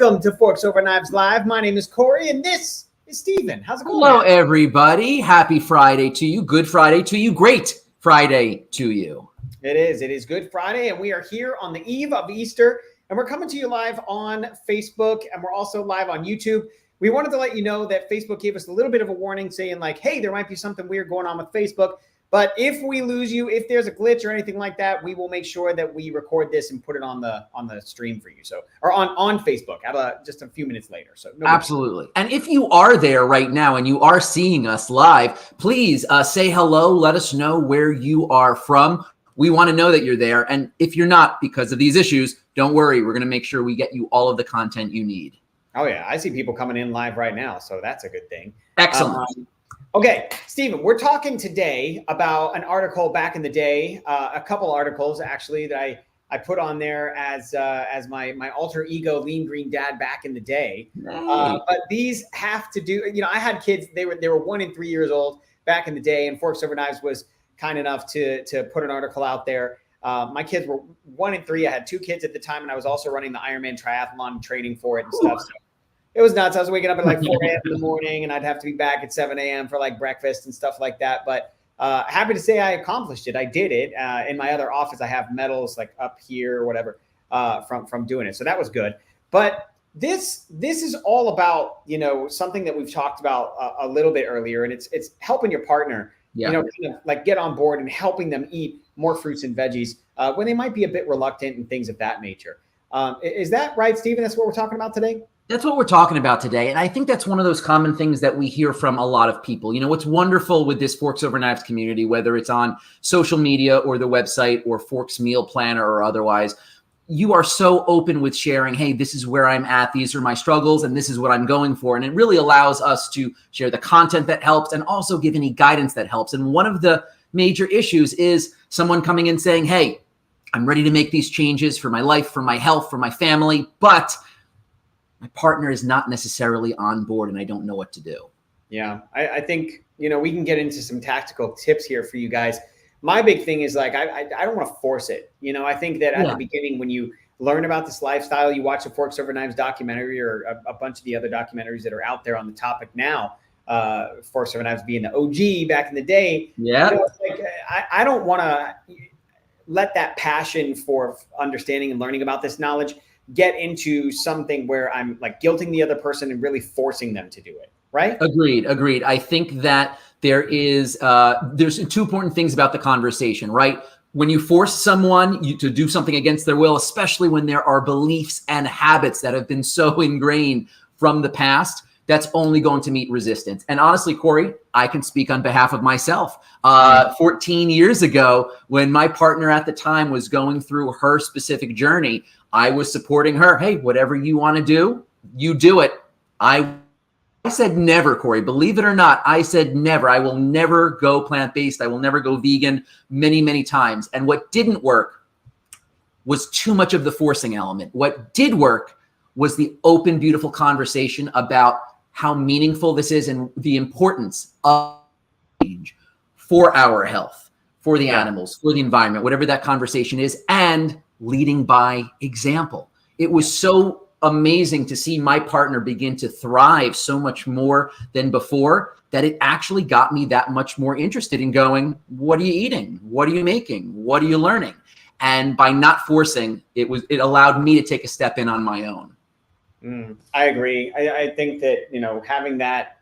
Welcome to Forks Over Knives Live. My name is Corey, and this is Steven. How's it going? Hello, everybody. Happy Friday to you. Good Friday to you. Great Friday to you. It is. It is Good Friday, and we are here on the eve of Easter, and we're coming to you live on Facebook, and we're also live on YouTube. We wanted to let you know that Facebook gave us a little bit of a warning saying like, hey, there might be something weird going on with Facebook. But if we lose you, if there's a glitch or anything like that, we will make sure that we record this and put it on the stream for you. So, or on Facebook just a few minutes later. So absolutely. And if you are there right now and you are seeing us live, please say hello. Let us know where you are from. We want to know that you're there. And if you're not because of these issues, don't worry. We're going to make sure we get you all of the content you need. Oh yeah, I see people coming in live right now, so that's a good thing. Excellent. Okay, Steven, we're talking today about an article back in the day, a couple articles actually that I put on there as my alter ego Lean Green Dad back in the day. But these have to do, I had kids, they were 1 and 3 years old back in the day, and Forks Over Knives was kind enough to put an article out there. My kids were 1 and 3. I had 2 kids at the time, and I was also running the Ironman triathlon training for it and stuff. So it was nuts. I was waking up at like 4 a.m. in the morning, and I'd have to be back at 7 a.m. for like breakfast and stuff like that. But happy to say I accomplished it. I did it. In my other office, I have medals like up here or whatever from doing it. So that was good. But this is all about, something that we've talked about a little bit earlier, and it's helping your partner, kind of like get on board and helping them eat more fruits and veggies when they might be a bit reluctant and things of that nature. Is that right, Steven? That's what we're talking about today? That's what we're talking about today. And I think that's one of those common things that we hear from a lot of people. What's wonderful with this Forks Over Knives community, whether it's on social media or the website or Forks Meal Planner or otherwise, you are so open with sharing, hey, this is where I'm at, these are my struggles, and this is what I'm going for. And it really allows us to share the content that helps and also give any guidance that helps. And one of the major issues is someone coming in saying, hey, I'm ready to make these changes for my life, for my health, for my family, but my partner is not necessarily on board and I don't know what to do. Yeah, I think, we can get into some tactical tips here for you guys. My big thing is like, I don't want to force it. I think that at the beginning, when you learn about this lifestyle, you watch a Forks Over Knives documentary or a bunch of the other documentaries that are out there on the topic now, Forks Over Knives being the OG back in the day. Yeah. I don't want to let that passion for understanding and learning about this knowledge get into something where I'm like guilting the other person and really forcing them to do it. Right? Agreed. I think that there's 2 important things about the conversation, right? When you force someone to do something against their will, especially when there are beliefs and habits that have been so ingrained from the past, that's only going to meet resistance. And honestly, Corey, I can speak on behalf of myself. 14 years ago, when my partner at the time was going through her specific journey, I was supporting her. Hey, whatever you want to do, you do it. I said never, Corey. Believe it or not, I said never. I will never go plant-based. I will never go vegan many, many times. And what didn't work was too much of the forcing element. What did work was the open, beautiful conversation about how meaningful this is and the importance of change for our health, for the animals, for the environment, whatever that conversation is, and leading by example. It was so amazing to see my partner begin to thrive so much more than before that it actually got me that much more interested in going, what are you eating? What are you making? What are you learning? And by not forcing, it allowed me to take a step in on my own. I agree. I think that, having that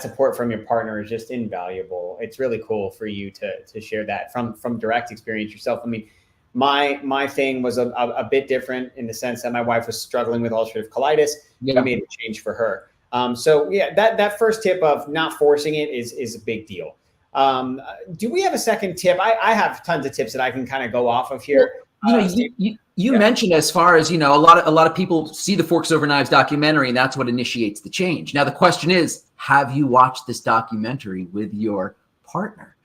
support from your partner is just invaluable. It's really cool for you to share that from direct experience yourself. I mean, my thing was a bit different in the sense that my wife was struggling with ulcerative colitis. I made a change for her. So yeah, that first tip of not forcing it is a big deal. Do we have a second tip? I have tons of tips that I can kind of go off of here. You mentioned as far as, a lot of people see the Forks Over Knives documentary and that's what initiates the change. Now, the question is, have you watched this documentary with your partner?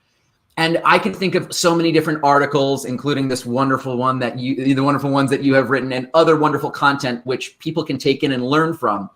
And I can think of so many different articles, including this wonderful one the wonderful ones that you have written and other wonderful content, which people can take in and learn from.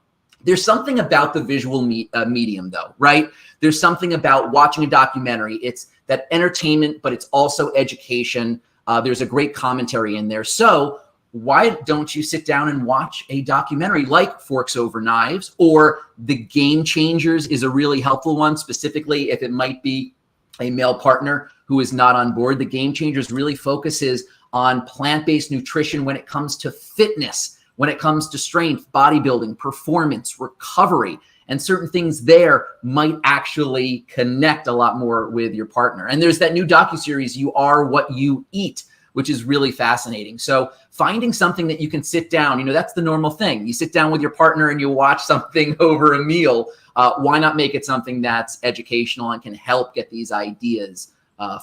There's something about the visual medium though, right? There's something about watching a documentary. It's that entertainment, but it's also education. There's a great commentary in there. So why don't you sit down and watch a documentary like Forks Over Knives, or The Game Changers is a really helpful one, specifically if it might be a male partner who is not on board. The Game Changers really focuses on plant-based nutrition when it comes to fitness, when it comes to strength, bodybuilding, performance, recovery, and certain things there might actually connect a lot more with your partner. And there's that new docuseries, You Are What You Eat, which is really fascinating. So finding something that you can sit down, that's the normal thing. You sit down with your partner and you watch something over a meal. Why not make it something that's educational and can help get these ideas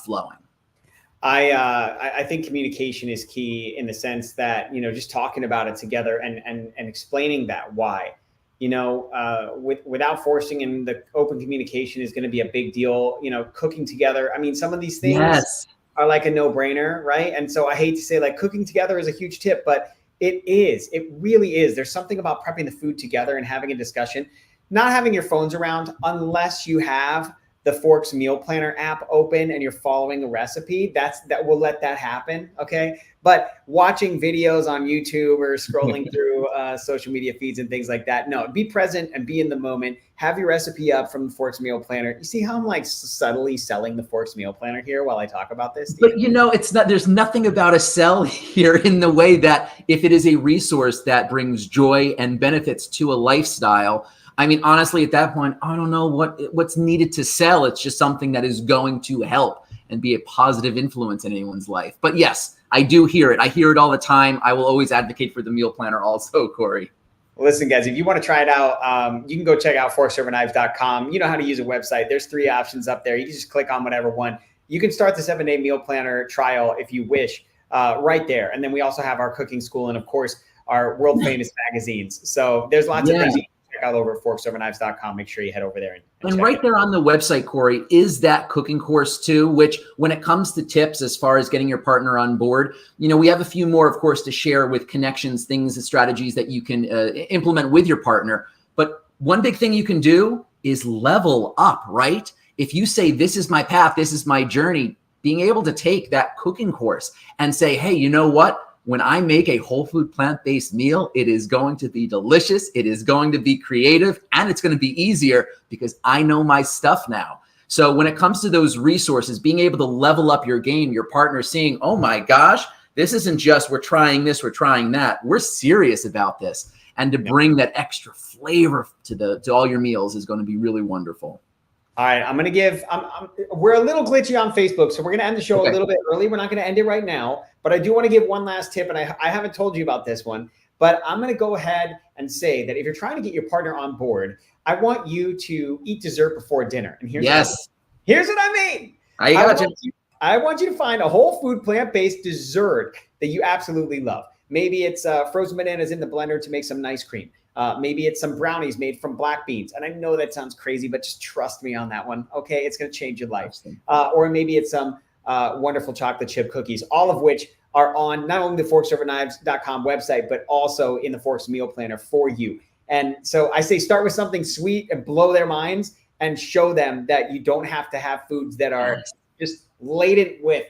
flowing? I think communication is key in the sense that, just talking about it together and explaining that why, without forcing, and the open communication is going to be a big deal, cooking together. I mean, some of these things are like a no-brainer, right? And so I hate to say like cooking together is a huge tip, but it really is. There's something about prepping the food together and having a discussion, not having your phones around unless you have the Forks Meal Planner app open and you're following a recipe. That will let that happen. Okay. But watching videos on YouTube or scrolling through social media feeds and things like that. No, be present and be in the moment. Have your recipe up from the Forks Meal Planner. You see how I'm like subtly selling the Forks Meal Planner here while I talk about this? But it's not, there's nothing about a sell here in the way that if it is a resource that brings joy and benefits to a lifestyle, I mean, honestly, at that point, I don't know what's needed to sell. It's just something that is going to help and be a positive influence in anyone's life. But yes, I do hear it. I hear it all the time. I will always advocate for the meal planner also, Corey. Listen, guys, if you want to try it out, you can go check out forksoverknives.com. You know how to use a website. There's 3 options up there. You can just click on whatever one. You can start the 7-day meal planner trial if you wish right there. And then we also have our cooking school and, of course, our world famous magazines. So there's lots of things you can check out over at forksoverknives.com. Make sure you head over there. And right there on the website, Corey, is that cooking course too, which when it comes to tips as far as getting your partner on board, we have a few more, of course, to share with connections, things and strategies that you can implement with your partner. But one big thing you can do is level up, right? If you say, this is my path, this is my journey, being able to take that cooking course and say, hey, you know what? When I make a whole food plant-based meal, it is going to be delicious, it is going to be creative, and it's going to be easier because I know my stuff now. So when it comes to those resources, being able to level up your game, your partner seeing, oh my gosh, this isn't just we're trying this, we're trying that. We're serious about this. And to bring that extra flavor to all your meals is going to be really wonderful. All right, I'm going to give, we're a little glitchy on Facebook, so we're going to end the show a little bit early. We're not going to end it right now, but I do want to give one last tip, and I haven't told you about this one, but I'm going to go ahead and say that if you're trying to get your partner on board, I want you to eat dessert before dinner. And here's what I mean. I want you to find a whole food plant-based dessert that you absolutely love. Maybe it's frozen bananas in the blender to make some nice cream. Maybe it's some brownies made from black beans. And I know that sounds crazy, but just trust me on that one. Okay. It's going to change your life. Or maybe it's some wonderful chocolate chip cookies, all of which are on not only the forksoverknives.com website, but also in the Forks Meal Planner for you. And so I say, start with something sweet and blow their minds and show them that you don't have to have foods that are just laden with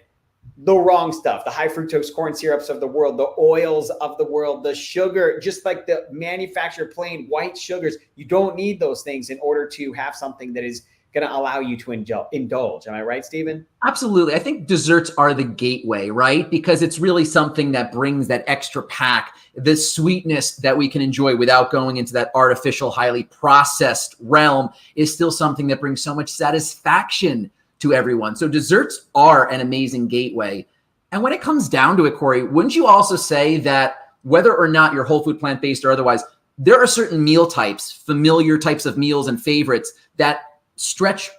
the wrong stuff, the high fructose corn syrups of the world, the oils of the world, the sugar, just like the manufactured plain white sugars. You don't need those things in order to have something that is going to allow you to indulge. Am I right, Stephen? Absolutely. I think desserts are the gateway, right? Because it's really something that brings that extra pack, the sweetness that we can enjoy without going into that artificial, highly processed realm is still something that brings so much satisfaction to everyone. So desserts are an amazing gateway. And when it comes down to it, Corey, wouldn't you also say that whether or not you're whole food plant-based or otherwise, there are certain meal types, familiar types of meals and favorites that stretch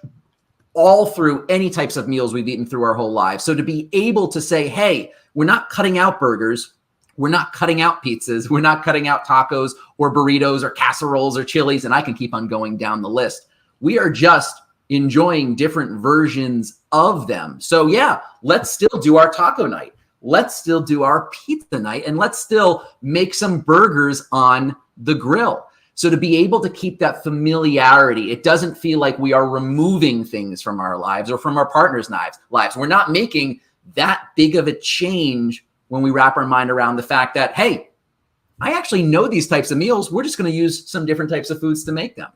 all through any types of meals we've eaten through our whole lives. So to be able to say, hey, we're not cutting out burgers, we're not cutting out pizzas, we're not cutting out tacos or burritos or casseroles or chilies, and I can keep on going down the list. We are just enjoying different versions of them. So yeah, let's still do our taco night. Let's still do our pizza night, and let's still make some burgers on the grill. So to be able to keep that familiarity, it doesn't feel like we are removing things from our lives or from our partner's lives. We're not making that big of a change when we wrap our mind around the fact that, hey, I actually know these types of meals. We're just going to use some different types of foods to make them.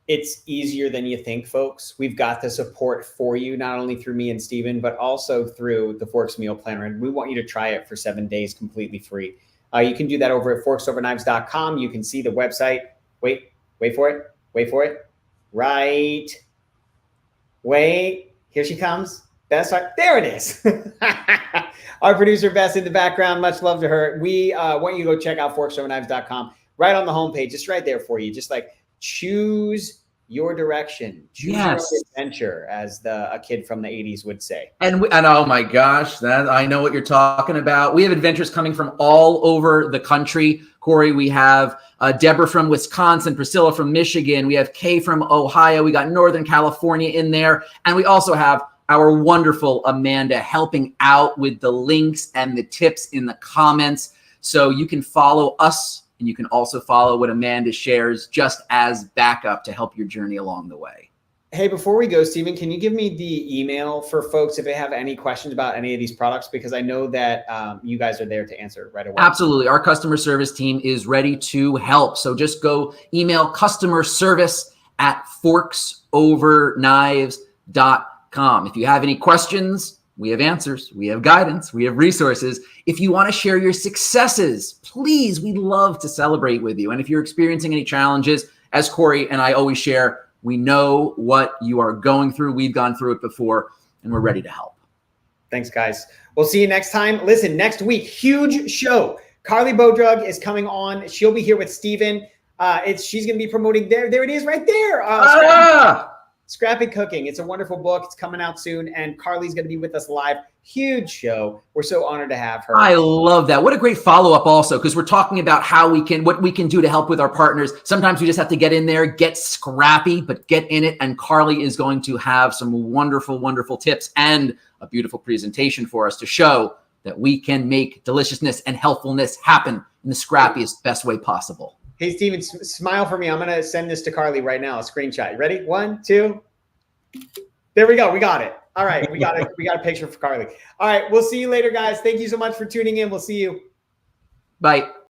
It's easier than you think, folks. We've got the support for you, not only through me and Steven, but also through the Forks Meal Planner. And we want you to try it for 7 days completely free. You can do that over at forksoverknives.com. You can see the website. Wait for it. Right. Wait, here she comes. Bess, there it is. Our producer, Bess, in the background. Much love to her. We want you to go check out forksoverknives.com. Right on the homepage, just right there for you. Just like choose your direction, choose your adventure, as a kid from the 80s would say. And oh my gosh, that I know what you're talking about. We have adventures coming from all over the country. Corey, we have Deborah from Wisconsin, Priscilla from Michigan. We have Kay from Ohio. We got Northern California in there. And we also have our wonderful Amanda helping out with the links and the tips in the comments. So you can follow us, and you can also follow what Amanda shares just as backup to help your journey along the way. Hey, before we go, Steven, can you give me the email for folks if they have any questions about any of these products? Because I know that you guys are there to answer right away. Absolutely. Our customer service team is ready to help. So just go email customer service at forksoverknives.com. If you have any questions, we have answers, we have guidance, we have resources. If you want to share your successes, please, we'd love to celebrate with you. And if you're experiencing any challenges, as Corey and I always share, we know what you are going through. We've gone through it before, and we're ready to help. Thanks, guys. We'll see you next time. Listen, next week, huge show. Carly Bodrug is coming on. She'll be here with Steven. She's going to be promoting there. There it is right there. Scrappy Cooking. It's a wonderful book. It's coming out soon, and Carly's going to be with us live. Huge show. We're so honored to have her. I love that. What a great follow-up also, because we're talking about what we can do to help with our partners. Sometimes we just have to get in there, get scrappy, but get in it. And Carly is going to have some wonderful, wonderful tips and a beautiful presentation for us to show that we can make deliciousness and healthfulness happen in the scrappiest, best way possible. Hey, Steven, smile for me. I'm going to send this to Carly right now, a screenshot. You ready? 1, 2. There we go. We got it. All right. We got it. We got a picture for Carly. All right. We'll see you later, guys. Thank you so much for tuning in. We'll see you. Bye.